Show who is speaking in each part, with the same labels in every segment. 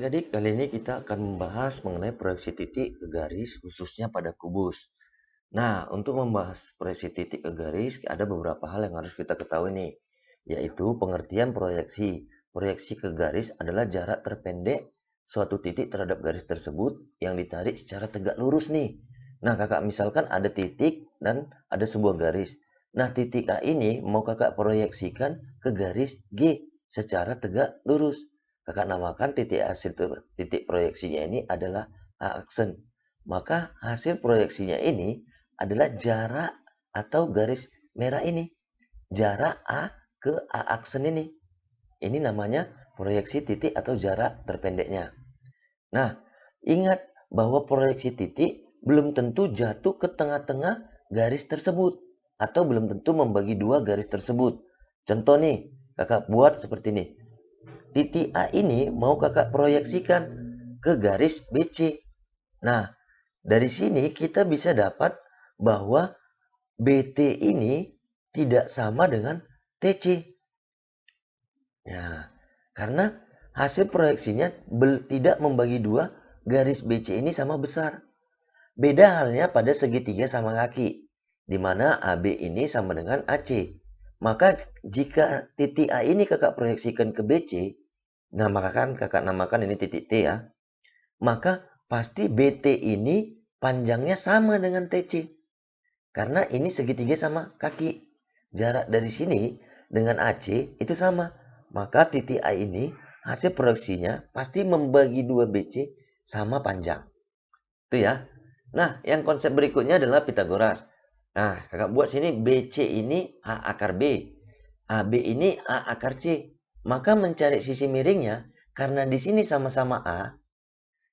Speaker 1: adik-adik, kali ini kita akan membahas mengenai proyeksi titik ke garis khususnya pada kubus. Nah, untuk membahas proyeksi titik ke garis, ada beberapa hal yang harus kita ketahui nih, yaitu pengertian proyeksi. Proyeksi ke garis adalah jarak terpendek suatu titik terhadap garis tersebut yang ditarik secara tegak lurus nih. Nah, kakak misalkan ada titik dan ada sebuah garis. Nah, titik A ini mau kakak proyeksikan ke garis G secara tegak lurus. Kakak namakan titik hasil titik proyeksinya ini adalah A aksen. Maka hasil proyeksinya ini adalah jarak atau garis merah ini. Jarak A ke A aksen ini. Ini namanya proyeksi titik atau jarak terpendeknya. Nah, ingat bahwa proyeksi titik belum tentu jatuh ke tengah-tengah garis tersebut. Atau belum tentu membagi dua garis tersebut. Contoh nih, kakak buat seperti ini. Titik A ini mau kakak proyeksikan ke garis BC. Nah, dari sini kita bisa dapat bahwa BT ini tidak sama dengan TC. Ya, karena hasil proyeksinya tidak membagi dua garis BC ini sama besar. Beda halnya pada segitiga sama kaki, di mana AB ini sama dengan AC. Maka jika titik A ini kakak proyeksikan ke BC, kakak namakan ini titik T ya. Maka pasti BT ini panjangnya sama dengan TC. Karena ini segitiga sama kaki. Jarak dari sini dengan AC itu sama. Maka titik A ini hasil proyeksinya pasti membagi dua BC sama panjang. Itu ya. Nah, yang konsep berikutnya adalah Pitagoras. Nah, kakak buat sini BC ini A akar B. AB ini A akar C. Maka mencari sisi miringnya, karena di sini sama-sama A,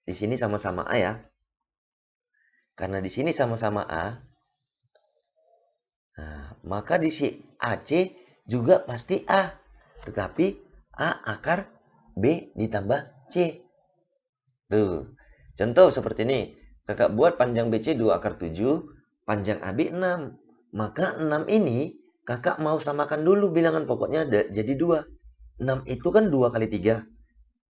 Speaker 1: di sini sama-sama A ya. Karena di sini sama-sama A, nah, maka di si AC juga pasti A. Tetapi A akar B ditambah C. Tuh, contoh seperti ini. Kakak buat panjang BC 2 akar 7, panjang AB 6. Maka 6 ini kakak mau samakan dulu bilangan pokoknya jadi 2. 6 itu kan 2 kali 3.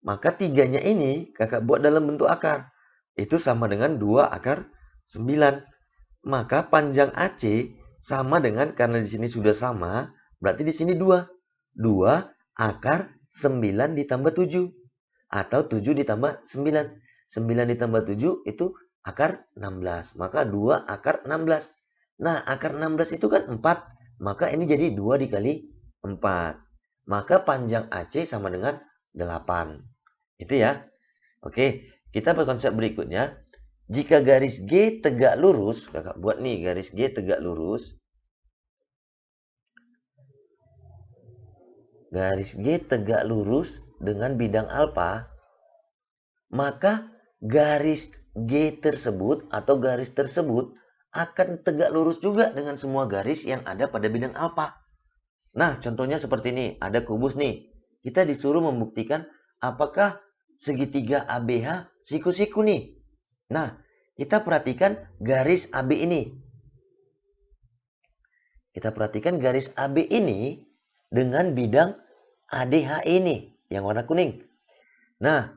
Speaker 1: Maka 3-nya ini kakak buat dalam bentuk akar. Itu sama dengan 2 akar 9. Maka panjang AC sama dengan, karena di sini sudah sama, berarti di sini 2. 2 akar 9 ditambah 7. Atau 7 ditambah 9. 9 ditambah 7 itu akar 16. Maka 2 akar 16. Nah, akar 16 itu kan 4. Maka ini jadi 2 dikali 4. Maka panjang AC sama dengan 8. Itu ya. Oke, kita berkonsep berikutnya. Jika garis G tegak lurus, kakak buat nih garis G tegak lurus. Garis G tegak lurus dengan bidang alfa, maka garis G tersebut atau garis tersebut akan tegak lurus juga dengan semua garis yang ada pada bidang alfa. Nah, contohnya seperti ini. Ada kubus nih. Kita disuruh membuktikan apakah segitiga ABH siku-siku nih. Nah, kita perhatikan garis AB ini. Kita perhatikan garis AB ini dengan bidang ADH ini yang warna kuning. Nah,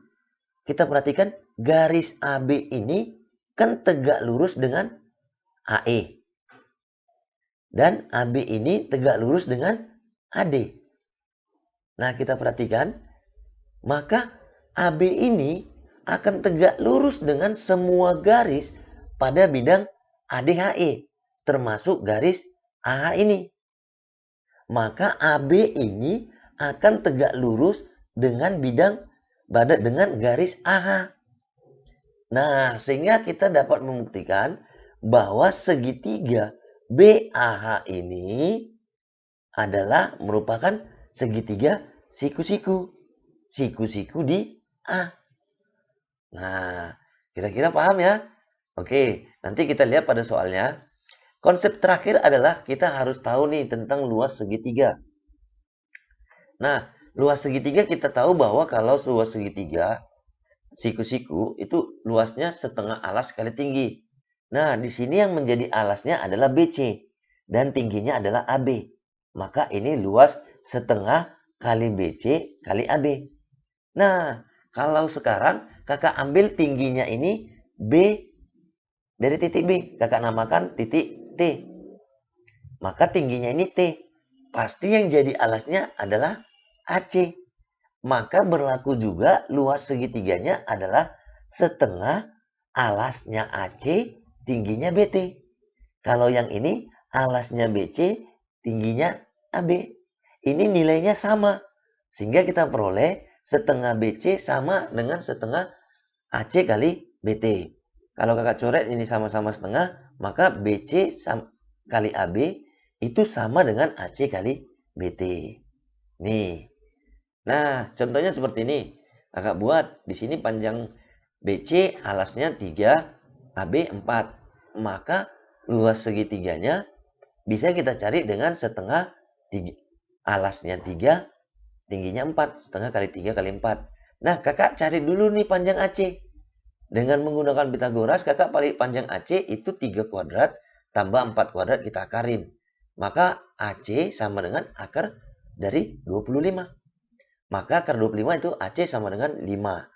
Speaker 1: kita perhatikan garis AB ini kan tegak lurus dengan AE. Dan AB ini tegak lurus dengan AD. Nah, kita perhatikan. Maka AB ini akan tegak lurus dengan semua garis pada bidang ADHE. Termasuk garis AH ini. Maka AB ini akan tegak lurus dengan dengan garis AH. Nah, sehingga kita dapat membuktikan bahwa segitiga BAH ini adalah merupakan segitiga siku-siku. Siku-siku di A. Nah, kira-kira paham ya? Oke, nanti kita lihat pada soalnya. Konsep terakhir adalah kita harus tahu nih tentang luas segitiga. Nah, luas segitiga kita tahu bahwa kalau luas segitiga siku-siku itu luasnya setengah alas kali tinggi. Nah, di sini yang menjadi alasnya adalah BC dan tingginya adalah AB. Maka ini luas setengah kali BC kali AB. Nah, Kalau sekarang kakak ambil tingginya ini B dari titik B. Kakak namakan titik T. Maka tingginya ini T. Pasti yang jadi alasnya adalah AC. Maka berlaku juga luas segitiganya adalah setengah alasnya AC, tingginya BT. Kalau yang ini alasnya BC, tingginya AB. Ini nilainya sama. Sehingga kita peroleh setengah BC sama dengan setengah AC kali BT. Kalau kakak coret ini sama-sama setengah, maka BC kali AB itu sama dengan AC kali BT. Nih. Nah, contohnya seperti ini. Kakak buat di sini panjang BC alasnya 3, AB 4. Maka luas segitiganya bisa kita cari dengan setengah alasnya 3, tingginya 4. Setengah kali 3 kali 4. Nah, kakak cari dulu nih panjang AC. Dengan menggunakan Pitagoras, kakak panjang AC itu 3 kuadrat tambah 4 kuadrat kita akarin. Maka AC sama dengan akar dari 25. Maka akar 25 itu AC sama dengan 5.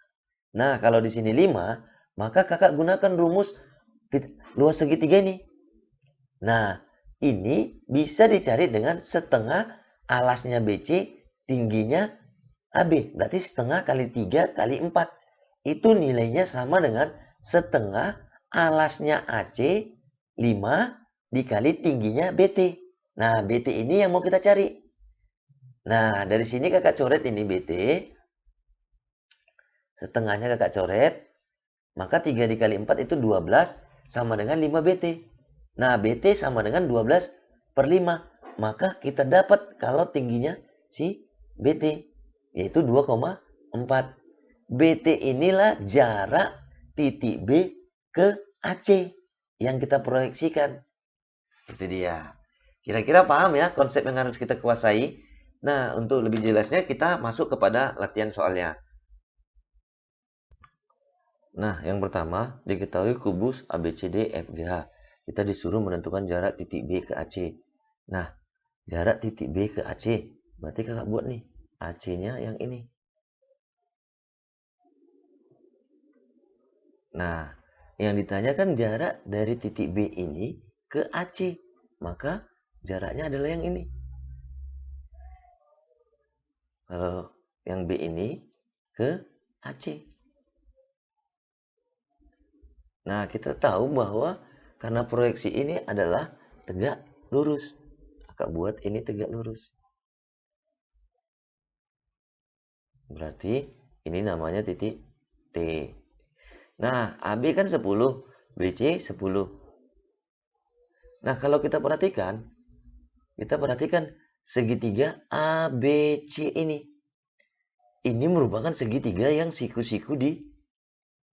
Speaker 1: Nah, kalau di sini 5, maka kakak gunakan rumus luas segitiga ini. Nah, ini bisa dicari dengan setengah alasnya BC, tingginya AB. Berarti setengah kali 3 kali 4. Itu nilainya sama dengan setengah alasnya AC 5 dikali tingginya BT. Nah, BT ini yang mau kita cari. Nah, dari sini kakak coret ini BT. Setengahnya kakak coret. Maka 3 dikali 4 itu 12 sama dengan 5 BT. Nah, BT sama dengan 12 per 5. Maka kita dapat kalau tingginya si BT. Yaitu 2,4. BT inilah jarak titik B ke AC yang kita proyeksikan. Itu dia. Kira-kira paham ya konsep yang harus kita kuasai? Nah, untuk lebih jelasnya kita masuk kepada latihan soalnya. Nah, yang pertama, diketahui kubus ABCD FGH. Kita disuruh menentukan jarak titik B ke AC. Nah, jarak titik B ke AC. Berarti kakak buat nih. AC-nya yang ini. Nah, yang ditanyakan jarak dari titik B ini ke AC. Maka jaraknya adalah yang ini. Kalau yang B ini ke AC. Nah, kita tahu bahwa karena proyeksi ini adalah tegak lurus. Kakak buat ini tegak lurus. Berarti ini namanya titik T. Nah, AB kan 10, BC 10. Nah, kalau kita perhatikan segitiga ABC ini. Ini merupakan segitiga yang siku-siku di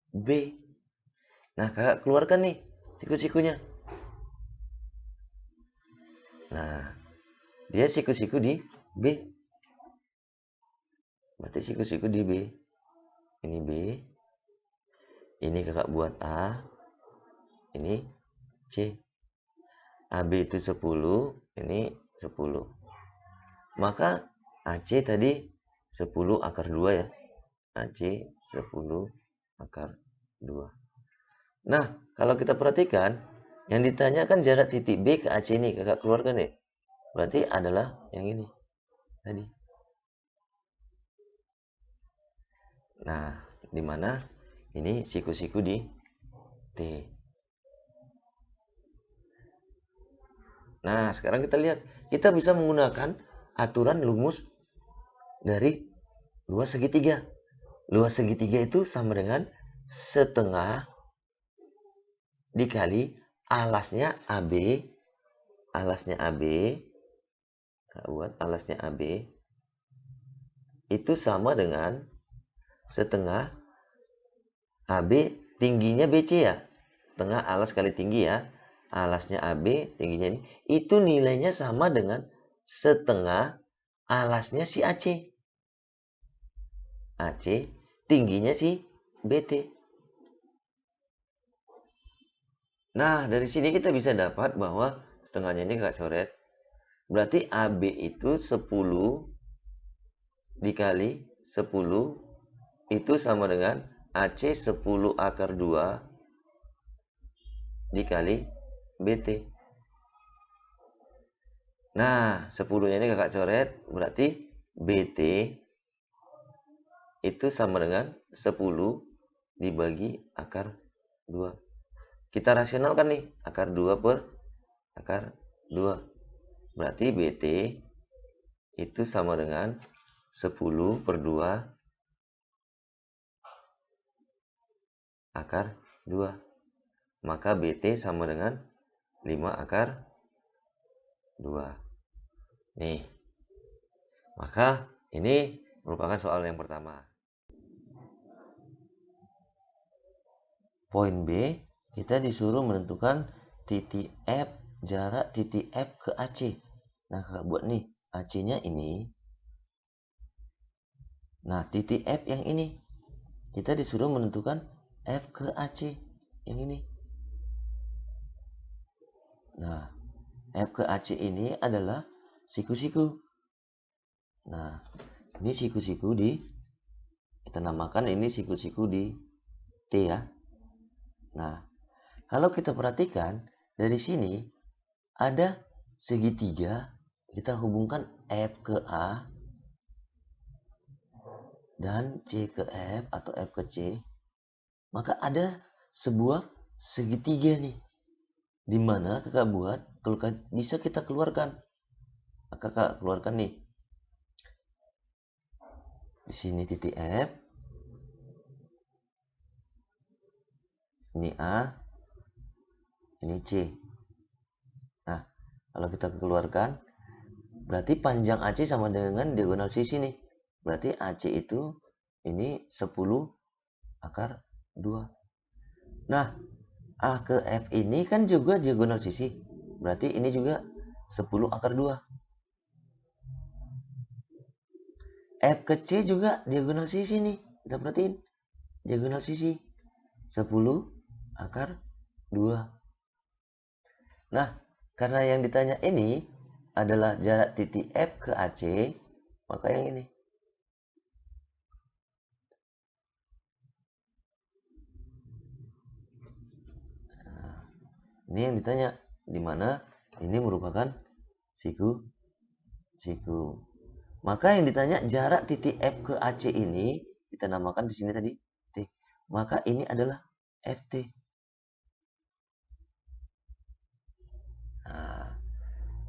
Speaker 1: B. Nah, kakak keluarkan nih siku-sikunya. Nah, dia siku-siku di B. Berarti siku-siku di B. Ini B. Ini kakak buat A. Ini C. AB itu 10. Ini 10. Maka AC tadi 10 akar 2 ya. AC 10 akar 2. Nah, kalau kita perhatikan, yang ditanyakan jarak titik B ke AC ini, kakak keluarkan ya. Berarti adalah yang ini tadi. Nah, di mana ini siku-siku di T. Nah, sekarang kita lihat. Kita bisa menggunakan aturan rumus dari luas segitiga. Luas segitiga itu sama dengan setengah dikali alasnya AB. Alasnya AB. Buat alasnya AB. Itu sama dengan setengah AB tingginya BC ya. Setengah alas kali tinggi ya. Alasnya AB tingginya ini. Itu nilainya sama dengan setengah alasnya si AC. AC tingginya si BT. Nah, dari sini kita bisa dapat bahwa setengahnya ini kakak coret. Berarti AB itu 10 dikali 10 itu sama dengan AC 10 akar 2 dikali BT. Nah, 10-nya ini kakak coret, berarti BT itu sama dengan 10 dibagi akar 2. Kita rasionalkan nih, akar 2 per akar 2. Berarti BT itu sama dengan 10 per 2 akar 2. Maka BT sama dengan 5 akar 2. Nih, maka ini merupakan soal yang pertama. Poin B, kita disuruh menentukan titik F, jarak titik F ke AC. Nah, kakak buat nih, AC-nya ini. Nah, titik F yang ini. Kita disuruh menentukan F ke AC yang ini. Nah, F ke AC ini adalah siku-siku. Nah, ini siku-siku kita namakan ini siku-siku di T ya. Nah, kalau kita perhatikan dari sini ada segitiga, kita hubungkan F ke A dan C ke F atau F ke C, maka ada sebuah segitiga nih, di mana kakak buat kalau bisa kita keluarkan. Kakak keluarkan nih. Di sini titik F. Ini A. Ini C. Nah, kalau kita keluarkan, berarti panjang AC sama dengan diagonal sisi nih. Berarti AC itu ini 10 akar 2. Nah, A ke F ini kan juga diagonal sisi. Berarti ini juga 10 akar 2. F ke C juga diagonal sisi nih. Kita perhatiin. Diagonal sisi 10 akar 2. Nah, karena yang ditanya ini adalah jarak titik F ke AC, maka yang ini. Nah, ini yang ditanya, di mana ini merupakan siku. Maka yang ditanya jarak titik F ke AC ini kita namakan di sini tadi T. Maka ini adalah FT. Nah,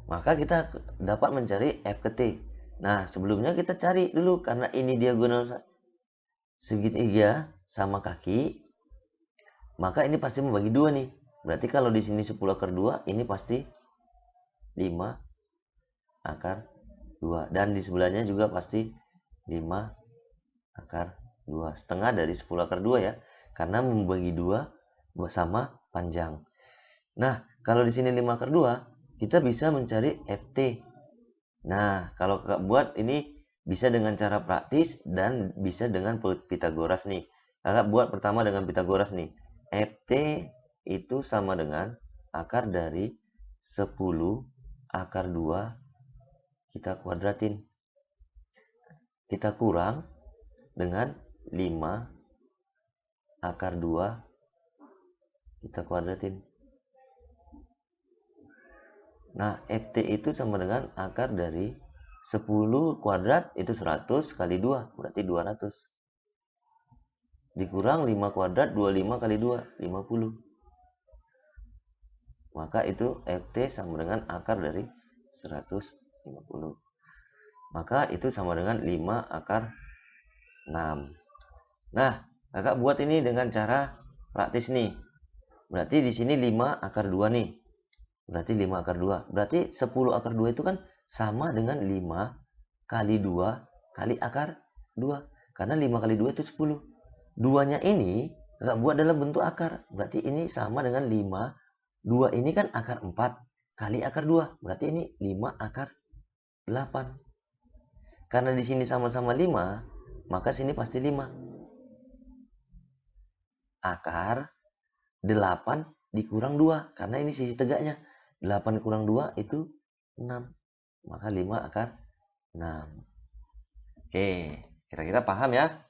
Speaker 1: maka kita dapat mencari F ke T. Nah, sebelumnya kita cari dulu karena ini diagonal segitiga sama kaki, maka ini pasti membagi 2 nih. Berarti kalau di sini 10 akar 2, ini pasti 5 akar 2. Dan di sebelahnya juga pasti 5 akar 2. Setengah dari 10 akar 2 ya. Karena membagi 2 sama panjang. Nah, kalau di sini 5 akar 2, kita bisa mencari FT. Nah, kalau kakak buat ini bisa dengan cara praktis dan bisa dengan Pitagoras nih. Kakak buat pertama dengan Pitagoras nih. FT itu sama dengan akar dari 10 akar 2 kita kuadratin. Kita kurang dengan 5 akar 2 kita kuadratin. Nah, FT itu sama dengan akar dari 10 kuadrat itu 100 kali 2, berarti 200. Dikurang 5 kuadrat, 25 kali 2, 50. Maka itu FT sama dengan akar dari 150. Maka itu sama dengan 5 akar 6. Nah, kakak buat ini dengan cara praktis nih. Berarti di sini 5 akar 2 nih. Berarti 5 akar 2. Berarti 10 akar 2 itu kan sama dengan 5 kali 2 kali akar 2. Karena 5 kali 2 itu 10. 2-nya ini kakak buat dalam bentuk akar. Berarti ini sama dengan 5. 2 ini kan akar 4 kali akar 2. Berarti ini 5 akar 8. Karena di sini sama-sama 5, maka sini pasti 5. Akar 8 dikurang 2. Karena ini sisi tegaknya. 8 kurang 2 itu 6. Maka 5 akar 6. Oke, kira-kira paham ya?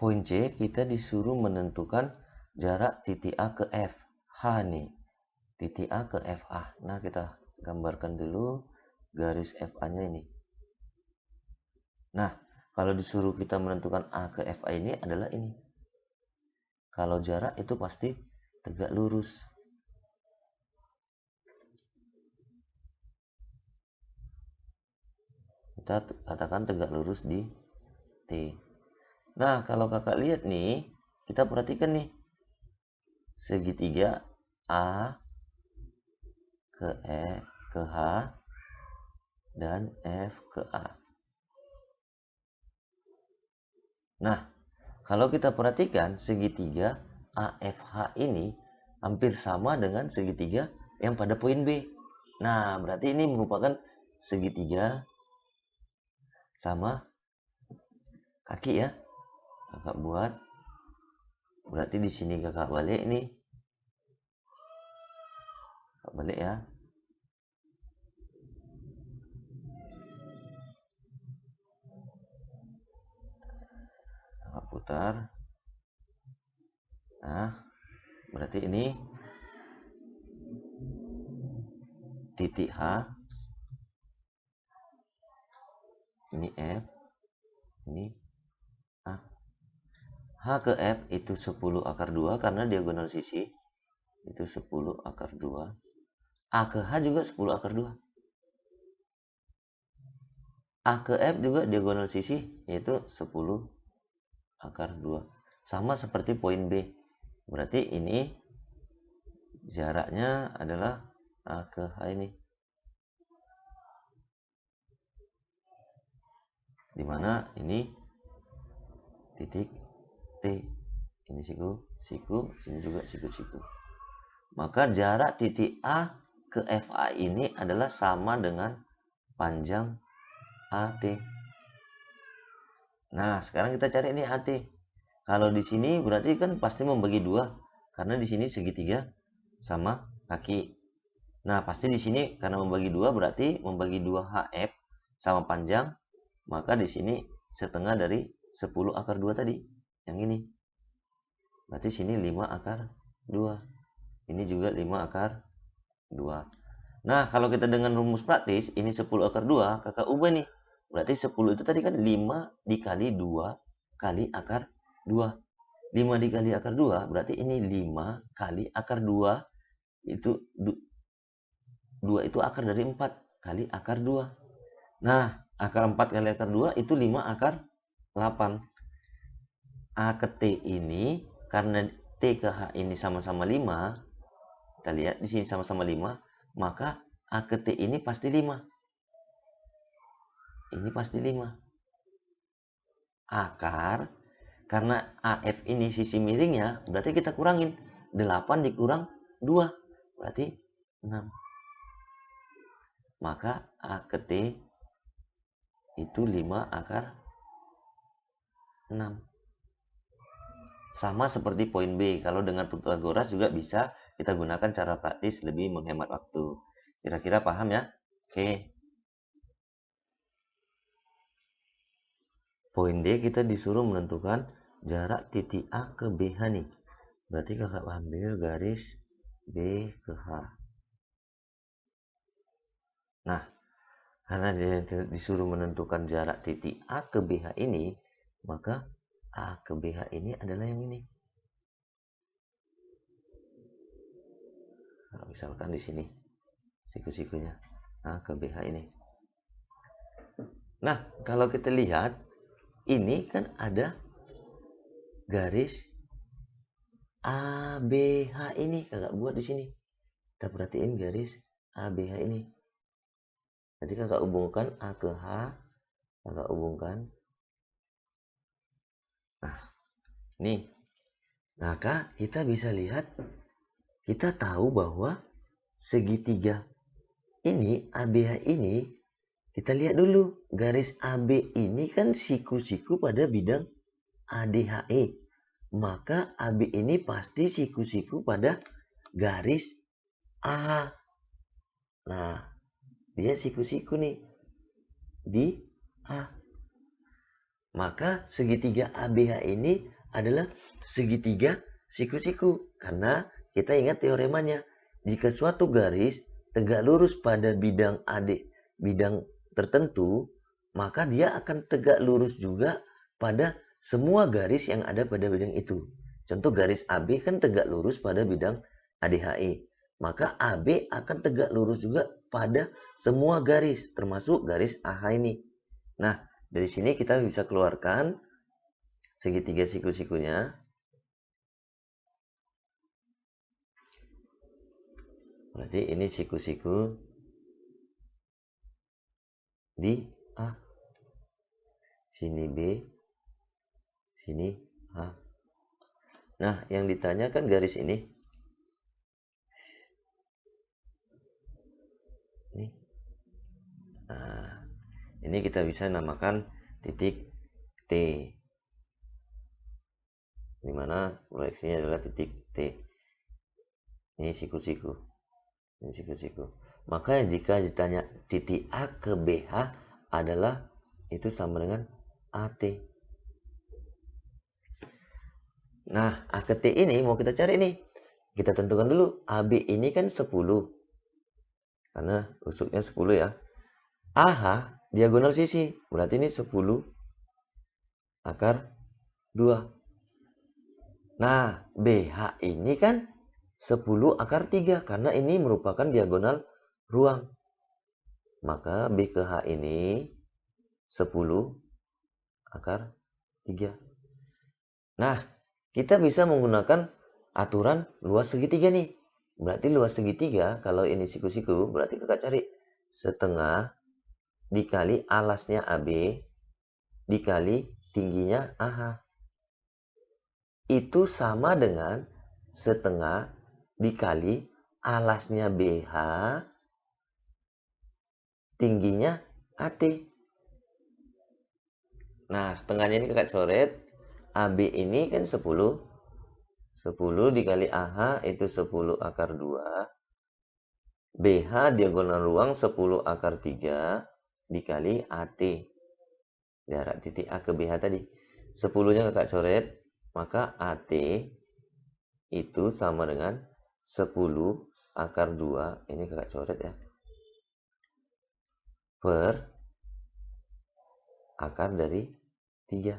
Speaker 1: Poin C, kita disuruh menentukan jarak titik A ke F. H nih, titik A ke FA. Nah, kita gambarkan dulu garis FA-nya ini. Nah, kalau disuruh kita menentukan A ke FA ini adalah ini. Kalau jarak itu pasti tegak lurus. Kita katakan tegak lurus di T. Nah, kalau kakak lihat nih, kita perhatikan nih. Segitiga A ke E ke H dan F ke A. Nah, kalau kita perhatikan segitiga AFH ini hampir sama dengan segitiga yang pada poin B. Nah, berarti ini merupakan segitiga sama kaki ya. Kakak buat. Berarti di sini kakak balik nih. Kakak balik ya. Kakak putar. Nah, berarti ini titik H. Ini F. Ini A. H ke F itu 10 akar 2 karena diagonal sisi. Itu 10 akar 2. A ke H juga 10 akar 2. A ke F juga diagonal sisi, yaitu 10 akar 2. Sama seperti poin B. Berarti ini jaraknya adalah A ke H ini. Dimana ini titik T. Ini siku, sini juga siku. Maka jarak titik A ke FA ini adalah sama dengan panjang AT. Nah, sekarang kita cari ini AT. Kalau di sini berarti kan pasti membagi 2. Karena di sini segitiga sama kaki. Nah, pasti di sini karena membagi 2 berarti membagi 2 HF sama panjang. Maka di sini setengah dari 10 akar 2 tadi. Yang ini. Berarti sini 5 akar 2. Ini juga 5 akar 2. Nah, kalau kita dengan rumus praktis, ini 10 akar 2, kakak ubah nih. Berarti 10 itu tadi kan 5 dikali 2 kali akar 2. 5 dikali akar 2, berarti ini 5 kali akar 2. Itu 2 itu akar dari 4 kali akar 2. Nah, akar 4 kali akar 2 itu 5 akar 8. A ke T ini, karena T ke H ini sama-sama 5, kita lihat di sini sama-sama 5, maka A ke T ini pasti 5. Ini pasti 5. Akar, karena AF ini sisi miringnya, berarti kita kurangin. 8 dikurang 2, berarti 6. Maka A ke T itu 5 akar 6. Sama seperti poin B. Kalau dengan Pythagoras juga bisa kita gunakan cara praktis lebih menghemat waktu. Kira-kira paham ya? Oke. Poin D, kita disuruh menentukan jarak titik A ke BH nih. Berarti kakak ambil garis B ke H. Nah, karena dia disuruh menentukan jarak titik A ke BH ini, maka A ke BH ini adalah yang ini. Nah, misalkan di sini siku-sikunya A ke BH ini. Nah, kalau kita lihat ini kan ada garis ABH ini, kakak buat di sini. Kita perhatiin garis ABH ini. Jadi kakak hubungkan A ke H, kakak hubungkan. Nah, nih. Maka kita bisa lihat, kita tahu bahwa segitiga ini, ABH ini, kita lihat dulu. Garis AB ini kan siku-siku pada bidang ADHE. Maka AB ini pasti siku-siku pada garis A. Nah, dia siku-siku nih di A. Maka segitiga ABH ini adalah segitiga siku-siku. Karena kita ingat teoremanya. Jika suatu garis tegak lurus pada bidang bidang tertentu, maka dia akan tegak lurus juga pada semua garis yang ada pada bidang itu. Contoh garis AB kan tegak lurus pada bidang ADHE. Maka AB akan tegak lurus juga pada semua garis, termasuk garis AH ini. Nah, dari sini kita bisa keluarkan segitiga siku-sikunya. Berarti ini siku-siku di A. Sini B, sini A. Nah, yang ditanyakan garis ini. Nah, ini kita bisa namakan titik T. Dimana proyeksinya adalah titik T. Ini siku-siku. Ini siku-siku. Maka jika ditanya titik A ke BH adalah itu sama dengan AT. Nah, A ke T ini mau kita cari nih. Kita tentukan dulu. AB ini kan 10. Karena rusuknya 10 ya. AH diagonal sisi. Berarti ini 10 akar 2. Nah, BH ini kan 10 akar 3. Karena ini merupakan diagonal ruang. Maka B ke H ini 10 akar 3. Nah, kita bisa menggunakan aturan luas segitiga nih. Berarti luas segitiga, kalau ini siku-siku, berarti kita cari setengah dikali alasnya AB dikali tingginya AH. Itu sama dengan setengah dikali alasnya BH tingginya AT. Nah, setengahnya ini kakak coret. AB ini kan 10. 10 dikali AH itu 10 akar 2. BH diagonal ruang 10 akar 3 dikali AT. Jarak titik A ke BH tadi. 10-nya kakak coret. Maka AT itu sama dengan 10 akar 2. Ini kakak coret ya. Per akar dari 3.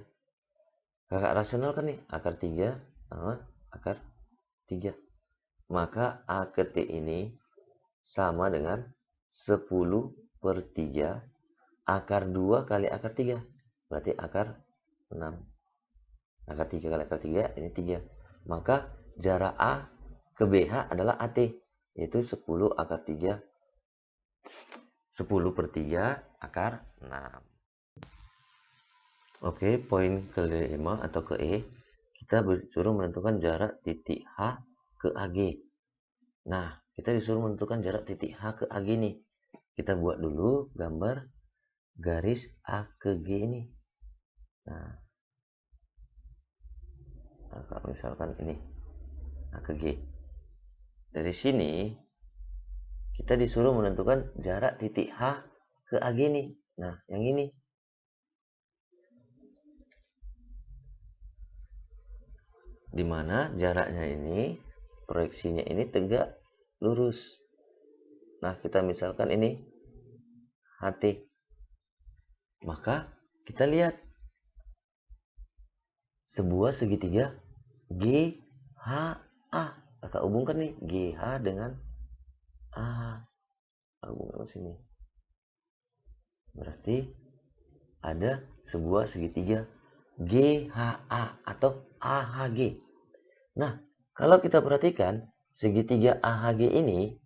Speaker 1: Kakak rasional kan nih. Akar 3 sama akar 3. Maka A ke T ini sama dengan 10 per 3 akar 2 kali akar 3. Berarti akar 6. Akar 3 kali akar 3 ini 3. Maka jarak A ke BH adalah AT. Yaitu 10 akar 3. 10 per 3 akar 6. Oke, poin kelima atau ke E. Kita disuruh menentukan jarak titik H ke AG. Nah, kita disuruh menentukan jarak titik H ke AG nih. Kita buat dulu gambar garis A ke G ini. Nah, misalkan ini A ke G. Dari sini kita disuruh menentukan jarak titik H ke AG nih. Nah, yang ini. Dimana jaraknya ini, proyeksinya ini tegak lurus. Nah, kita misalkan ini HT. Maka kita lihat sebuah segitiga GHA. Kakak hubungkan nih GH dengan A. Hubungkan ke sini. Berarti ada sebuah segitiga GHA atau AHG. Nah, kalau kita perhatikan segitiga AHG ini,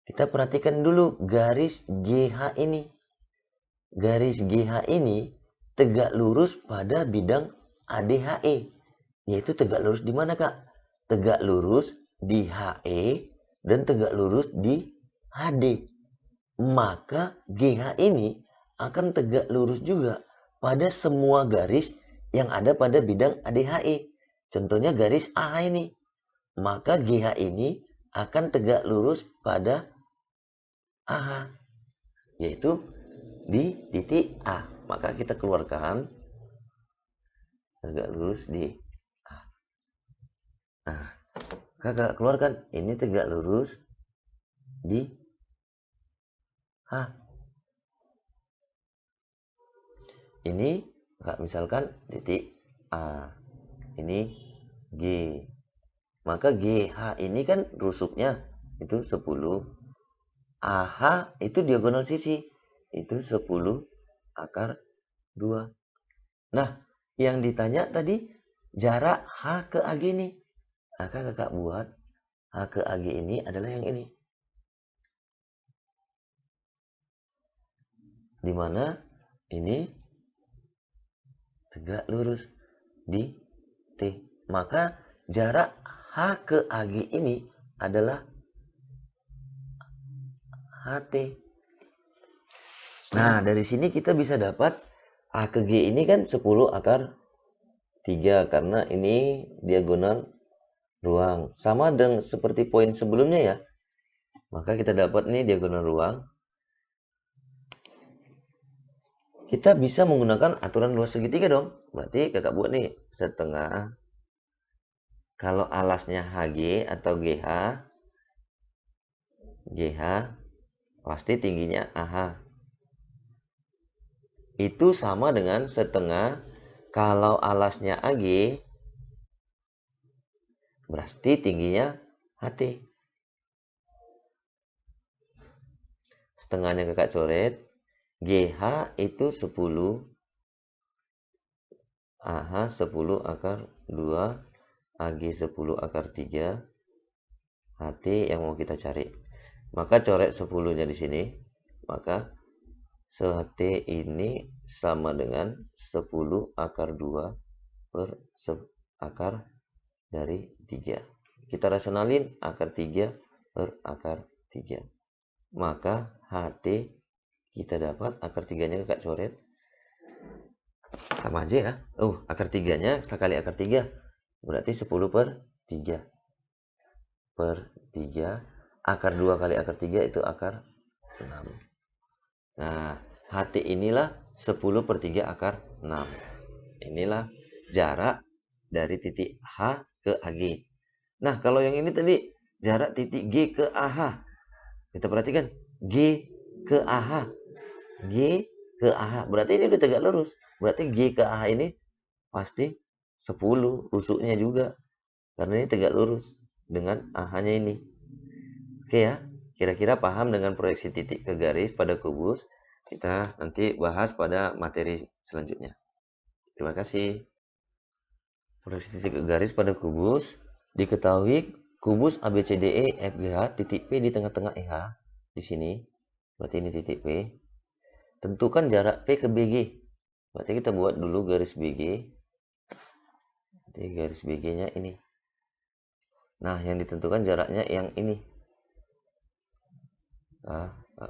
Speaker 1: kita perhatikan dulu garis GH ini. Garis GH ini tegak lurus pada bidang ADHE. Yaitu tegak lurus di mana, Kak? Tegak lurus di HE dan tegak lurus di HD. Maka GH ini akan tegak lurus juga pada semua garis yang ada pada bidang ADHE. Contohnya garis AH ini. Maka GH ini akan tegak lurus pada AH. Yaitu di titik A. maka kita keluarkan tegak lurus di A. Nah, kakak keluarkan ini tegak lurus di H. Ini kakak misalkan titik A, ini G. Maka GH ini kan rusuknya itu 10. AH itu diagonal sisi. Itu 10 akar 2. Nah, yang ditanya tadi jarak H ke AG ini. Maka kakak buat H ke AG ini adalah yang ini. Dimana ini tegak lurus di T. Maka jarak H ke AG ini adalah HT. Nah, dari sini kita bisa dapat A ke G ini kan 10 akar 3. Karena ini diagonal ruang. Sama dengan seperti poin sebelumnya ya. Maka kita dapat nih diagonal ruang. Kita bisa menggunakan aturan luas segitiga dong. Berarti kakak buat nih setengah. Kalau alasnya HG atau GH, pasti tingginya AH. Itu sama dengan setengah. Kalau alasnya AG, berarti tingginya HT. Setengahnya kakak coret. GH itu 10. AH 10 akar 2. AG 10 akar 3. HT yang mau kita cari. Maka coret 10-nya di sini. Maka HT ini sama dengan 10 akar 2 per akar dari 3. Kita rasionalin akar 3 per akar 3. Maka HT kita dapat akar 3-nya kakak coret. Sama aja ya. Akar 3-nya sekali akar 3. Berarti 10 per 3. Per 3. Akar 2 kali akar 3 itu akar 6. Nah, HT inilah 10 per 3 akar 6. Inilah jarak dari titik H ke AG. Nah, kalau yang ini tadi jarak titik G ke AH. Kita perhatikan. G ke AH. G ke AH. Berarti ini udah tegak lurus. Berarti G ke AH ini pasti 10 rusuknya juga. Karena ini tegak lurus dengan AH-nya ini. Oke ya. Kira-kira paham dengan proyeksi titik ke garis pada kubus. Kita nanti bahas pada materi selanjutnya. Terima kasih. Proyeksi titik ke garis pada kubus. Diketahui kubus ABCDE FGH titik P di tengah-tengah EH. Di sini. Berarti ini titik P. Tentukan jarak P ke BG. Berarti kita buat dulu garis BG. Jadi garis BG-nya ini. Nah, yang ditentukan jaraknya yang ini.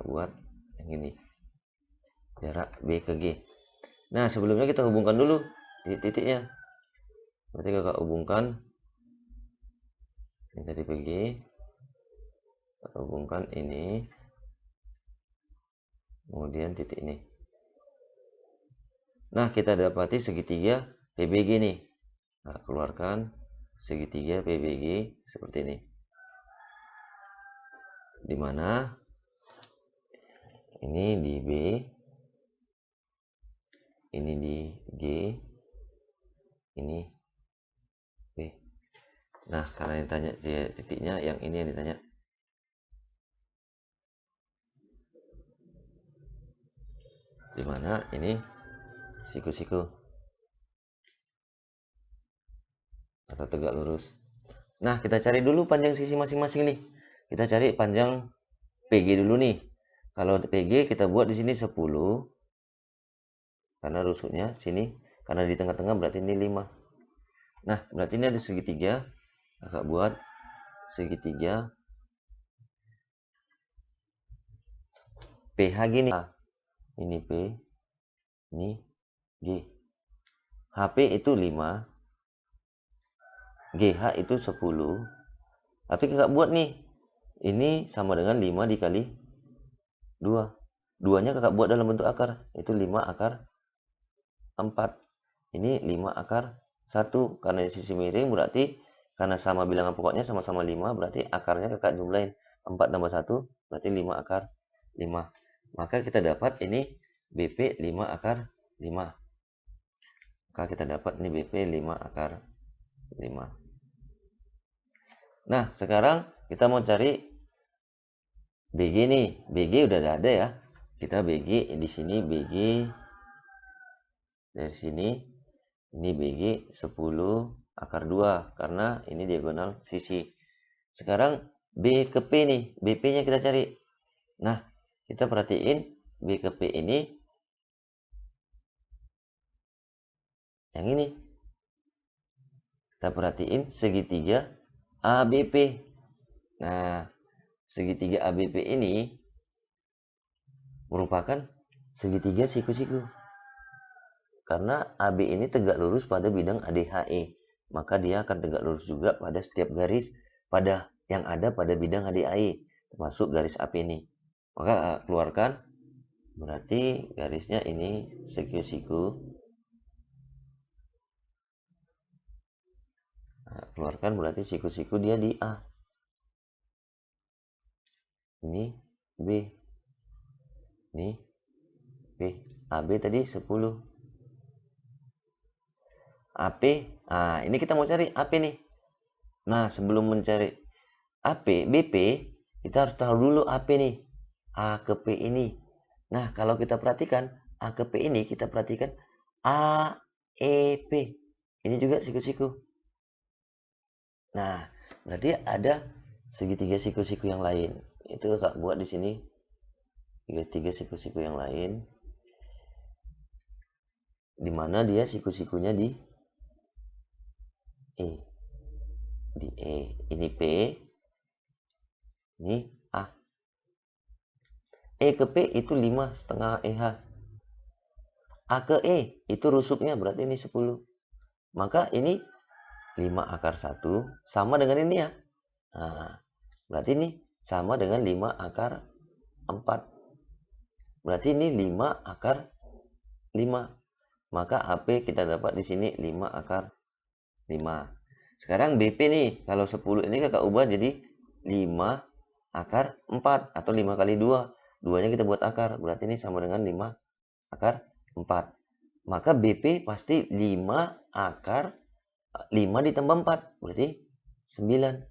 Speaker 1: Buat yang ini. Jarak B ke G. Nah, sebelumnya kita hubungkan dulu titik-titiknya. Berarti kakak hubungkan ini tadi PG. Kita hubungkan ini. Kemudian titik ini. Nah, kita dapati segitiga PBG nih. Nah, keluarkan segitiga PBG seperti ini. Dimana ini di B, ini di G, ini B. Nah, karena yang ditanya titiknya, yang ini yang ditanya. Dimana ini siku-siku atau tegak lurus. Nah, kita cari dulu panjang sisi masing-masing nih. Kita cari panjang PG dulu nih. Kalau PG kita buat di sini 10. Karena rusuknya sini, karena di tengah-tengah berarti ini 5. Nah, berarti ini ada segitiga. Kakak buat segitiga PH gini. Ini P, ini G. HP itu 5. GH itu 10. Tapi kakak buat nih. Ini sama dengan 5 dikali 2. 2-nya kakak buat dalam bentuk akar. Itu 5 akar 4. Ini 5 akar 1. Karena sisi miring berarti karena sama bilangan pokoknya sama-sama 5, berarti akarnya kakak jumlahin. 4 tambah 1 berarti 5 akar 5. Maka kita dapat ini BP 5 akar 5. Maka kita dapat ini BP 5 akar 5. Nah, sekarang kita mau cari BG nih. BG udah ada ya. Kita BG di sini BG dari sini ini BG 10 akar 2 karena ini diagonal sisi. Sekarang B ke P nih, BP-nya kita cari. Nah, kita perhatiin B ke P ini yang ini. Kita perhatiin segitiga ABP. Nah, segitiga ABP ini merupakan segitiga siku-siku. Karena AB ini tegak lurus pada bidang ADHE, maka dia akan tegak lurus juga pada setiap garis pada yang ada pada bidang ADHE, termasuk garis AP ini. Maka keluarkan, berarti garisnya ini siku-siku. Nah, keluarkan berarti siku-siku dia di A. Ini B. Ini B. AB tadi 10. AP. Nah, ini kita mau cari AP nih. Nah, sebelum mencari AP, BP, kita harus tahu dulu AP nih. A ke P ini. Nah, kalau kita perhatikan A ke P ini, kita perhatikan A, E, P. Ini juga siku-siku. Nah, berarti ada segitiga siku-siku yang lain. Itu Kak buat di sini. Segitiga siku-siku yang lain. Di mana dia siku-sikunya di E. Di E. Ini P. Ini A. E ke P itu 5,5 EH. A ke E itu rusuknya berarti ini 10. Maka ini 5 akar 1 sama dengan ini ya. Nah, berarti ini sama dengan 5 akar 4. Berarti ini 5 akar 5. Maka AP kita dapat di sini 5 akar 5. Sekarang BP nih, kalau 10 ini kakak ubah jadi 5 akar 4 atau 5 kali 2. 2-nya kita buat akar, berarti ini sama dengan 5 akar 4. Maka BP pasti 5 akar 5 ditambah 4, berarti 9.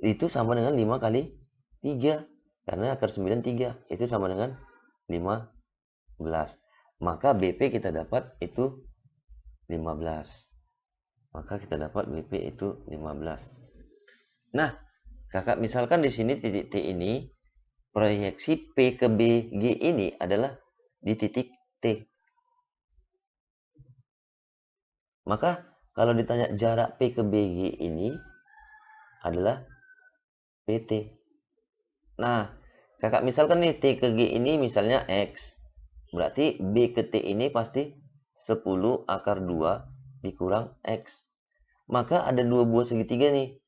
Speaker 1: Itu sama dengan 5 kali 3. Karena akar 9 3, itu sama dengan 15. Maka BP kita dapat itu 15. Maka kita dapat BP itu 15. Nah, kakak misalkan di sini titik T ini, proyeksi P ke BG ini adalah di titik T. Maka kalau ditanya jarak P ke BG ini adalah PT. Nah, kakak misalkan nih T ke G ini misalnya X. Berarti B ke T ini pasti 10 akar 2 dikurang X. Maka ada dua buah segitiga nih.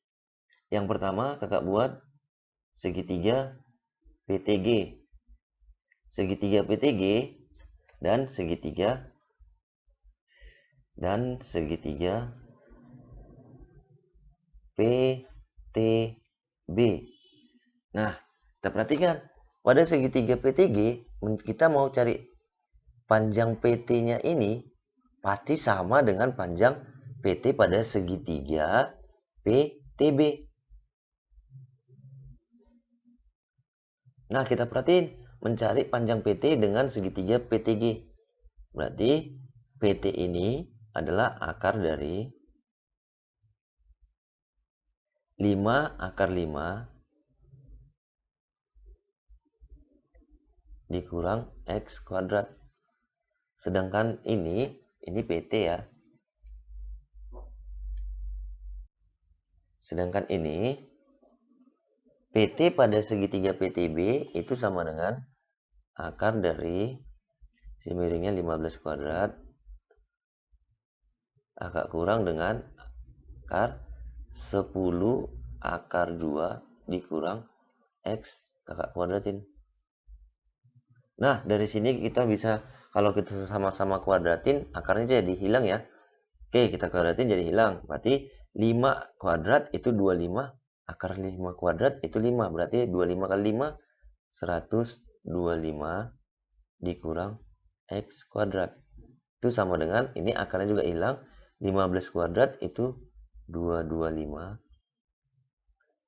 Speaker 1: Yang pertama kakak buat segitiga PTG. Segitiga PTG dan segitiga PTB. Nah, kita perhatikan pada segitiga PTG kita mau cari panjang PT-nya ini pasti sama dengan panjang PT pada segitiga PTB. Nah, kita perhatiin mencari panjang PT dengan segitiga PTG. Berarti PT ini adalah akar dari 5 akar 5 dikurang X kuadrat. Sedangkan ini PT ya. Sedangkan ini PT pada segitiga PTB itu sama dengan akar dari si miringnya 15 kuadrat agak kurang dengan akar 10 akar 2 dikurang X kakak kuadratin. Nah, dari sini kita bisa Kalau kita sama-sama kuadratin, akarnya jadi hilang ya. Oke, kita kuadratin jadi hilang. Berarti 5 kuadrat itu 25. Akar 5 kuadrat itu 5. Berarti 25 kali 5, 125 dikurang X kuadrat. Itu sama dengan, ini akarnya juga hilang. 15 kuadrat itu 225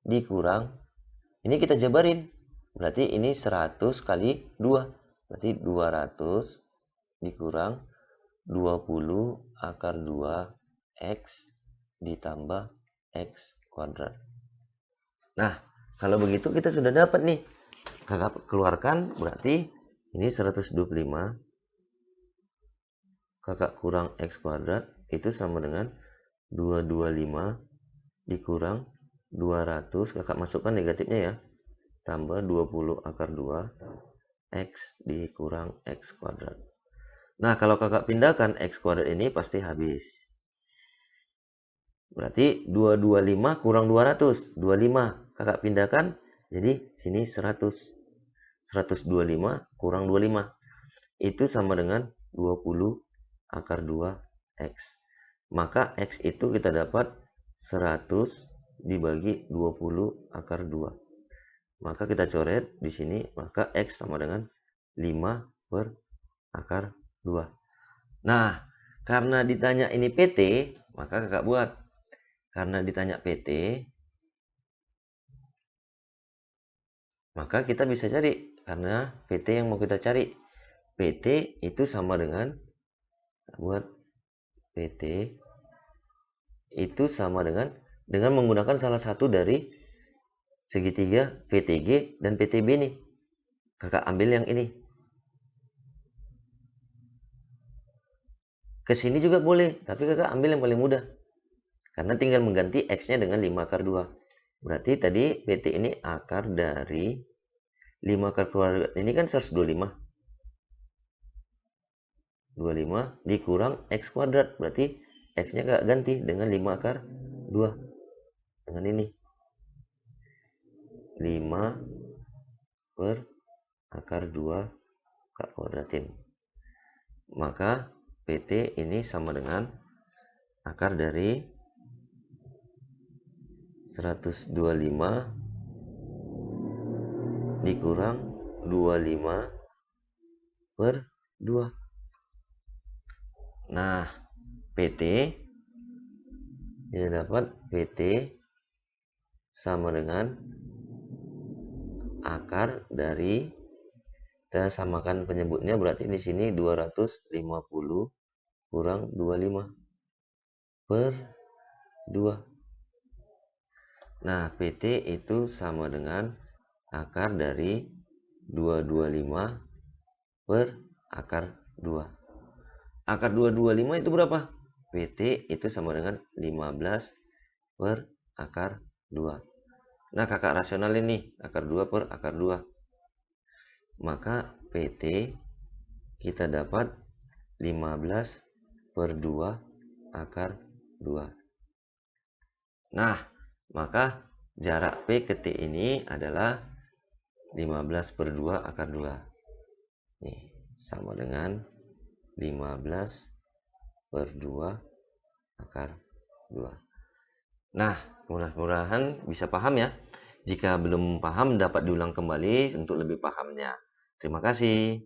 Speaker 1: dikurang. Ini kita jabarin. Berarti ini 100 kali 2. Berarti 200 dikurang 20 akar 2 X ditambah X kuadrat. Nah, kalau begitu kita sudah dapat nih. Kakak keluarkan, berarti ini 125 kakak kurang X kuadrat itu sama dengan 225 dikurang 200. Kakak masukkan negatifnya ya. Tambah 20 akar 2 X dikurang X kuadrat. Nah, kalau kakak pindahkan X kuadrat ini pasti habis. Berarti 225 kurang 200. 25. Kakak pindahkan. Jadi sini 100. 125 kurang 25. Itu sama dengan 20 akar 2 X. Maka X itu kita dapat 100 dibagi 20 akar 2. Maka kita coret di sini. Maka X sama dengan 5 per akar 2. Nah, karena ditanya ini PT, maka kakak buat. Karena ditanya PT, maka kita bisa cari. Karena PT yang mau kita cari. PT itu sama dengan, buat PT itu sama dengan menggunakan salah satu dari segitiga PTG dan PTB nih. Kakak ambil yang ini. Ke sini juga boleh, tapi kakak ambil yang paling mudah. Karena tinggal mengganti X-nya dengan 5 akar 2. Berarti tadi PT ini akar dari 5 akar kuadrat ini kan 125. 25 dikurang X kuadrat. Berarti X-nya kakak ganti dengan 5 akar 2. Dengan ini. 5 per akar 2 kakak kuadratin. Maka PT ini sama dengan akar dari 125 dikurang 25 per 2. Nah, PT kita dapat PT sama dengan akar dari, kita samakan penyebutnya, berarti di sini 250 kurang 25 per 2. Nah, PT itu sama dengan akar dari 225 per akar 2. Akar 225 itu berapa? PT itu sama dengan 15 per akar 2. Nah, kakak rasional ini akar 2 per akar 2. Maka PT kita dapat 15 per 2 akar 2. Nah, maka jarak P ke T ini adalah 15 per 2 akar 2. Nih, sama dengan 15 per 2 akar 2. Nah, mudah-mudahan bisa paham ya. Jika belum paham, dapat diulang kembali untuk lebih pahamnya. Terima kasih.